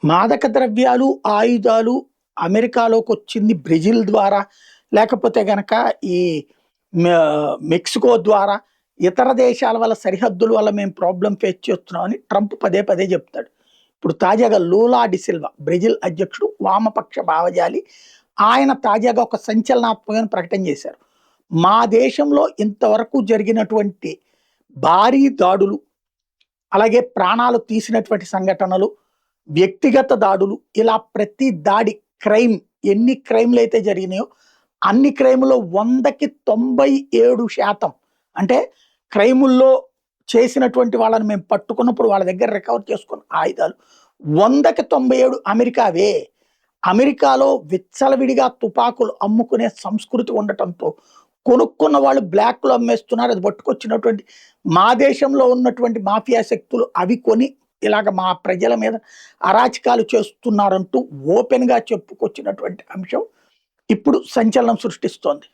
మాదక ద్రవ్యాలు, ఆయుధాలు అమెరికాలోకొచ్చింది బ్రెజిల్ ద్వారా, లేకపోతే గనక ఈ మెక్సికో ద్వారా, ఇతర దేశాల వల్ల సరిహద్దుల వల్ల మేము ప్రాబ్లమ్ ఫేస్ చేస్తున్నామని ట్రంప్ పదే పదే చెప్తాడు. ఇప్పుడు తాజాగా లూలా డిసిల్వా బ్రెజిల్ అధ్యక్షుడు, వామపక్ష భావజాలి. ఆయన తాజాగా ఒక సంచలనాత్మకమైన ప్రకటన చేశారు. మా దేశంలో ఇంతవరకు జరిగినటువంటి భారీ దాడులు, అలాగే ప్రాణాలు తీసినటువంటి సంఘటనలు, వ్యక్తిగత దాడులు, ఇలా ప్రతి దాడి క్రైమ్ ఎన్ని క్రైమ్‌లయితే జరిగినాయో అన్ని క్రైమ్‌లో 100కి 97% అంటే క్రైముల్లో చేసినటువంటి వాళ్ళని మేము పట్టుకున్నప్పుడు వాళ్ళ దగ్గర రికవర్ చేసుకున్న ఆయుధాలు 100కి 97 అమెరికావే. అమెరికాలో విచ్చలవిడిగా తుపాకులు అమ్ముకునే సంస్కృతి ఉండటంతో కొనుక్కున్న వాళ్ళు బ్లాక్‌లో అమ్మేస్తున్నారు. అది పట్టుకొచ్చినటువంటి మా దేశంలో ఉన్నటువంటి మాఫియా శక్తులు అవి కొని ఇలాగ మా ప్రజల మీద అరాచకాలు చేస్తున్నారంటూ ఓపెన్‌గా చెప్పుకొచ్చినటువంటి అంశం ఇప్పుడు సంచలనం సృష్టిస్తోంది.